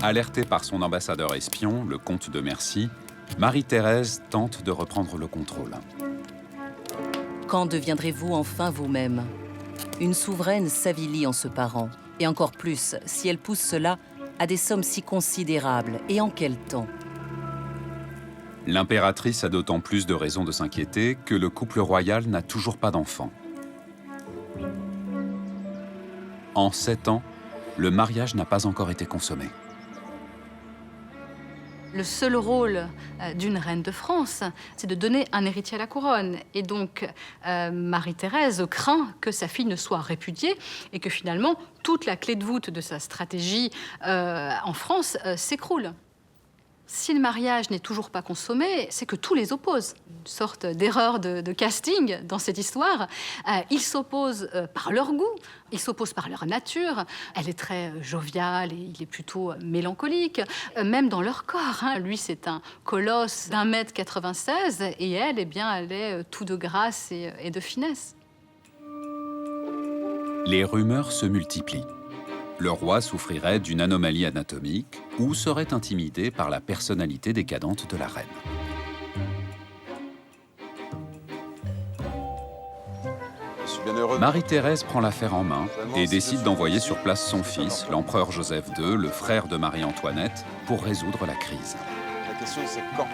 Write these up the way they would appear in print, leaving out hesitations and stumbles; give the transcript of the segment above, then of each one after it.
Alertée par son ambassadeur espion, le comte de Mercie, Marie-Thérèse tente de reprendre le contrôle. Quand deviendrez-vous enfin vous-même? Une souveraine s'avilit en se parant, et encore plus si elle pousse cela à des sommes si considérables, et en quel temps? L'impératrice a d'autant plus de raisons de s'inquiéter que le couple royal n'a toujours pas d'enfant. En 7 ans, le mariage n'a pas encore été consommé. Le seul rôle d'une reine de France, c'est de donner un héritier à la couronne. Et donc, Marie-Thérèse craint que sa fille ne soit répudiée et que finalement, toute la clé de voûte de sa stratégie en France s'écroule. Si le mariage n'est toujours pas consommé, c'est que tout les oppose. Une sorte d'erreur de casting dans cette histoire. Ils s'opposent par leur goût, ils s'opposent par leur nature. Elle est très joviale et il est plutôt mélancolique, même dans leur corps. Hein. Lui, c'est un colosse d'1,96 m et elle, eh bien, elle est tout de grâce et de finesse. Les rumeurs se multiplient. Le roi souffrirait d'une anomalie anatomique ou serait intimidé par la personnalité décadente de la reine. Marie-Thérèse prend l'affaire en main et décide d'envoyer sur place son fils, l'empereur Joseph II, le frère de Marie-Antoinette, pour résoudre la crise. La question, c'est quand ?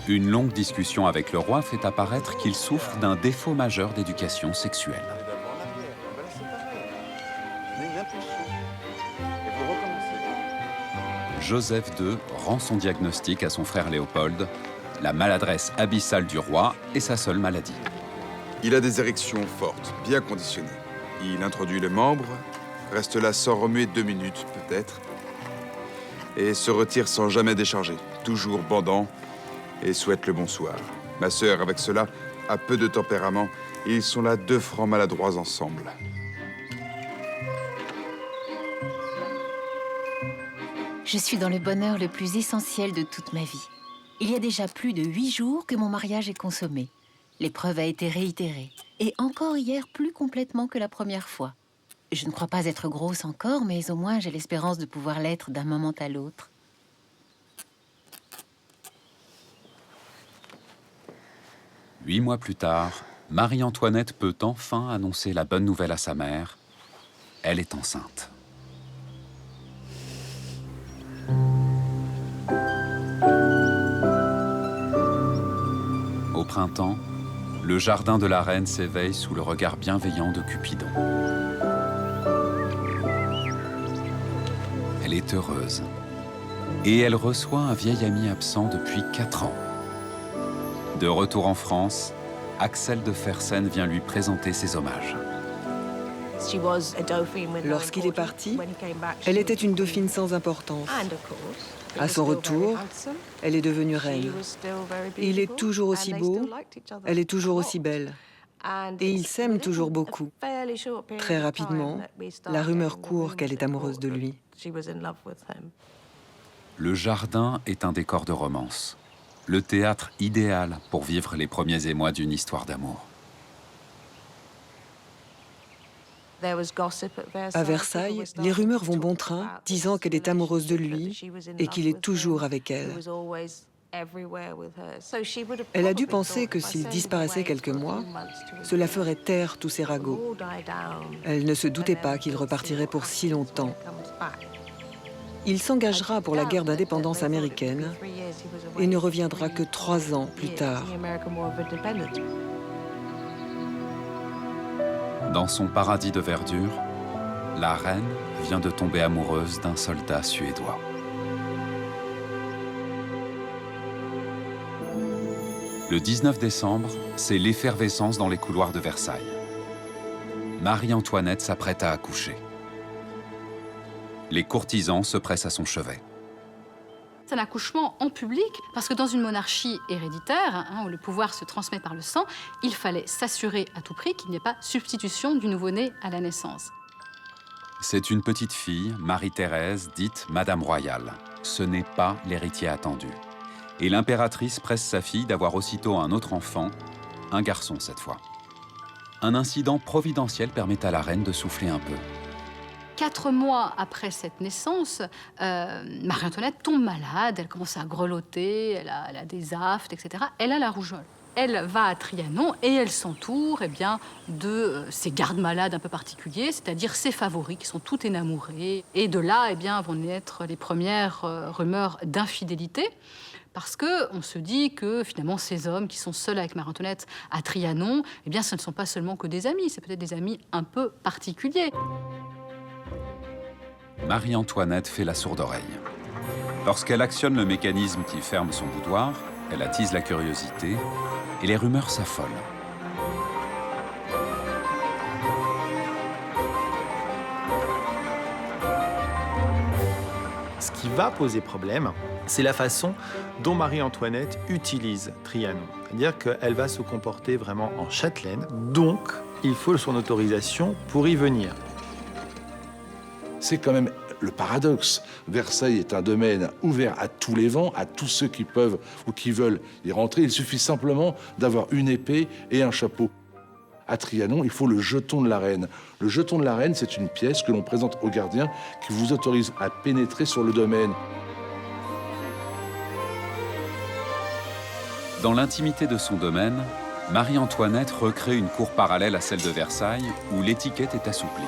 Une longue discussion avec le roi fait apparaître qu'il souffre d'un défaut majeur d'éducation sexuelle. Joseph II rend son diagnostic à son frère Léopold. La maladresse abyssale du roi est sa seule maladie. Il a des érections fortes, bien conditionnées. Il introduit le membre, reste là sans remuer 2 minutes peut-être, et se retire sans jamais décharger, toujours bandant, et souhaite le bonsoir. Ma sœur, avec cela, a peu de tempérament, et ils sont là 2 francs maladroits ensemble. Je suis dans le bonheur le plus essentiel de toute ma vie. Il y a déjà plus de 8 jours que mon mariage est consommé. L'épreuve a été réitérée, et encore hier plus complètement que la première fois. Je ne crois pas être grosse encore, mais au moins j'ai l'espérance de pouvoir l'être d'un moment à l'autre. Huit mois plus tard, Marie-Antoinette peut enfin annoncer la bonne nouvelle à sa mère. Elle est enceinte. Au printemps, le jardin de la reine s'éveille sous le regard bienveillant de Cupidon. Elle est heureuse. Et elle reçoit un vieil ami absent depuis 4 ans. De retour en France, Axel de Fersen vient lui présenter ses hommages. Lorsqu'il est parti, elle était une dauphine sans importance. À son retour, elle est devenue reine. Il est toujours aussi beau, elle est toujours aussi belle. Et ils s'aiment toujours beaucoup. Très rapidement, la rumeur court qu'elle est amoureuse de lui. Le jardin est un décor de romance. Le théâtre idéal pour vivre les premiers émois d'une histoire d'amour. À Versailles, les rumeurs vont bon train, disant qu'elle est amoureuse de lui et qu'il est toujours avec elle. Elle a dû penser que s'il disparaissait quelques mois, cela ferait taire tous ses ragots. Elle ne se doutait pas qu'il repartirait pour si longtemps. Il s'engagera pour la guerre d'indépendance américaine et ne reviendra que 3 ans plus tard. Dans son paradis de verdure, la reine vient de tomber amoureuse d'un soldat suédois. Le 19 décembre, c'est l'effervescence dans les couloirs de Versailles. Marie-Antoinette s'apprête à accoucher. Les courtisans se pressent à son chevet. C'est un accouchement en public, parce que dans une monarchie héréditaire, où le pouvoir se transmet par le sang, il fallait s'assurer à tout prix qu'il n'y ait pas substitution du nouveau-né à la naissance. C'est une petite fille, Marie-Thérèse, dite Madame Royale. Ce n'est pas l'héritier attendu. Et l'impératrice presse sa fille d'avoir aussitôt un autre enfant, un garçon cette fois. Un incident providentiel permet à la reine de souffler un peu. 4 mois après cette naissance, Marie-Antoinette tombe malade, elle commence à grelotter, elle a des aphtes, etc. Elle a la rougeole. Elle va à Trianon et elle s'entoure de ses gardes-malades un peu particuliers, c'est-à-dire ses favoris qui sont tout énamourés. Et de là vont naître les premières rumeurs d'infidélité. Parce qu'on se dit que finalement ces hommes qui sont seuls avec Marie-Antoinette à Trianon, ce ne sont pas seulement que des amis, c'est peut-être des amis un peu particuliers. Marie-Antoinette fait la sourde oreille. Lorsqu'elle actionne le mécanisme qui ferme son boudoir, elle attise la curiosité et les rumeurs s'affolent. Ce qui va poser problème, c'est la façon dont Marie-Antoinette utilise Trianon. C'est-à-dire qu'elle va se comporter vraiment en châtelaine, donc il faut son autorisation pour y venir. C'est quand même le paradoxe. Versailles est un domaine ouvert à tous les vents, à tous ceux qui peuvent ou qui veulent y rentrer. Il suffit simplement d'avoir une épée et un chapeau. À Trianon, il faut le jeton de la reine. Le jeton de la reine, c'est une pièce que l'on présente au gardien qui vous autorise à pénétrer sur le domaine. Dans l'intimité de son domaine, Marie-Antoinette recrée une cour parallèle à celle de Versailles où l'étiquette est assouplie.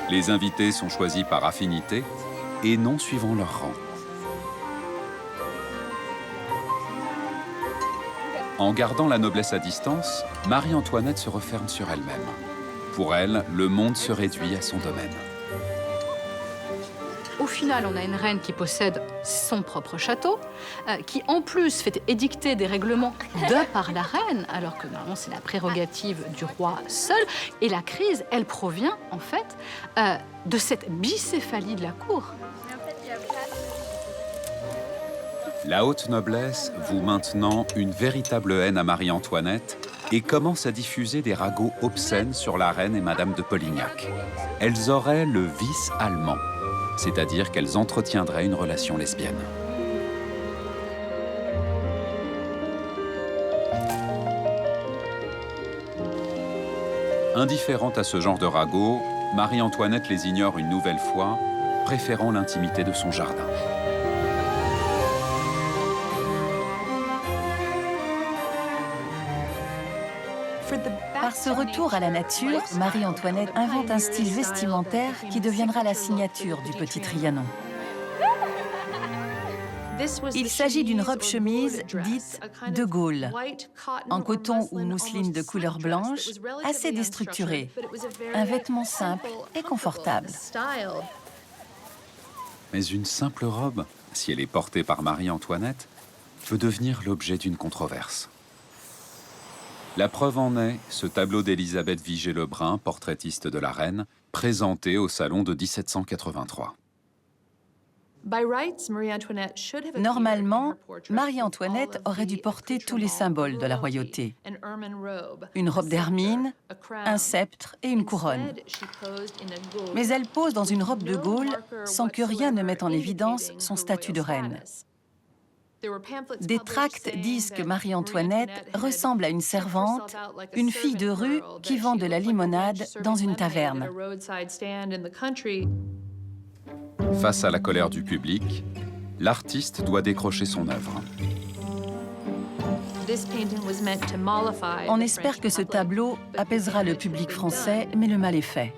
Les invités sont choisis par affinité et non suivant leur rang. En gardant la noblesse à distance, Marie-Antoinette se referme sur elle-même. Pour elle, le monde se réduit à son domaine. Au final, on a une reine qui possède son propre château, qui en plus fait édicter des règlements de par la reine, alors que normalement c'est la prérogative du roi seul. Et la crise, elle provient en fait de cette bicéphalie de la cour. La haute noblesse voue maintenant une véritable haine à Marie-Antoinette et commence à diffuser des ragots obscènes sur la reine et Madame de Polignac. Elles auraient le vice allemand, c'est-à-dire qu'elles entretiendraient une relation lesbienne. Indifférente à ce genre de ragots, Marie-Antoinette les ignore une nouvelle fois, préférant l'intimité de son jardin. Par ce retour à la nature, Marie-Antoinette invente un style vestimentaire qui deviendra la signature du petit Trianon. Il s'agit d'une robe-chemise dite de Gaulle, en coton ou mousseline de couleur blanche, assez déstructurée. Un vêtement simple et confortable. Mais une simple robe, si elle est portée par Marie-Antoinette, peut devenir l'objet d'une controverse. La preuve en est ce tableau d'Élisabeth Vigée-Lebrun, portraitiste de la reine, présenté au salon de 1783. Normalement, Marie-Antoinette aurait dû porter tous les symboles de la royauté. Une robe d'hermine, un sceptre et une couronne. Mais elle pose dans une robe de Gaulle sans que rien ne mette en évidence son statut de reine. Des tracts disent que Marie-Antoinette ressemble à une servante, une fille de rue qui vend de la limonade dans une taverne. Face à la colère du public, l'artiste doit décrocher son œuvre. On espère que ce tableau apaisera le public français, mais le mal est fait.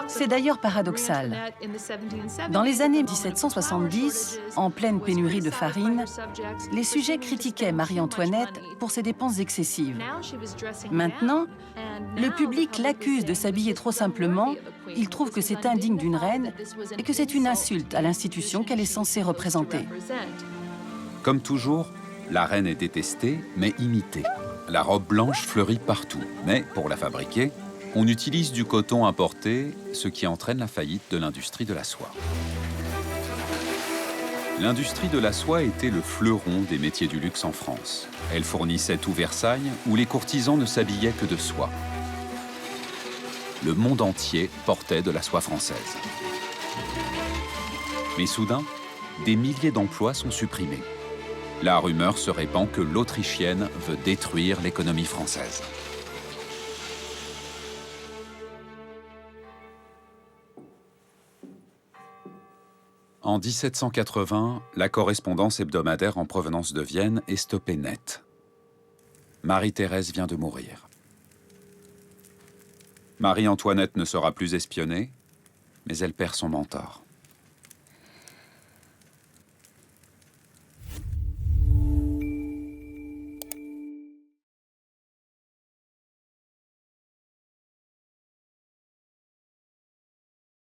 C'est d'ailleurs paradoxal. Dans les années 1770, en pleine pénurie de farine, les sujets critiquaient Marie-Antoinette pour ses dépenses excessives. Maintenant, le public l'accuse de s'habiller trop simplement, il trouve que c'est indigne d'une reine et que c'est une insulte à l'institution qu'elle est censée représenter. Comme toujours, la reine est détestée, mais imitée. La robe blanche fleurit partout, mais pour la fabriquer, on utilise du coton importé, ce qui entraîne la faillite de l'industrie de la soie. L'industrie de la soie était le fleuron des métiers du luxe en France. Elle fournissait tout Versailles, où les courtisans ne s'habillaient que de soie. Le monde entier portait de la soie française. Mais soudain, des milliers d'emplois sont supprimés. La rumeur se répand que l'Autrichienne veut détruire l'économie française. En 1780, la correspondance hebdomadaire en provenance de Vienne est stoppée net. Marie-Thérèse vient de mourir. Marie-Antoinette ne sera plus espionnée, mais elle perd son mentor.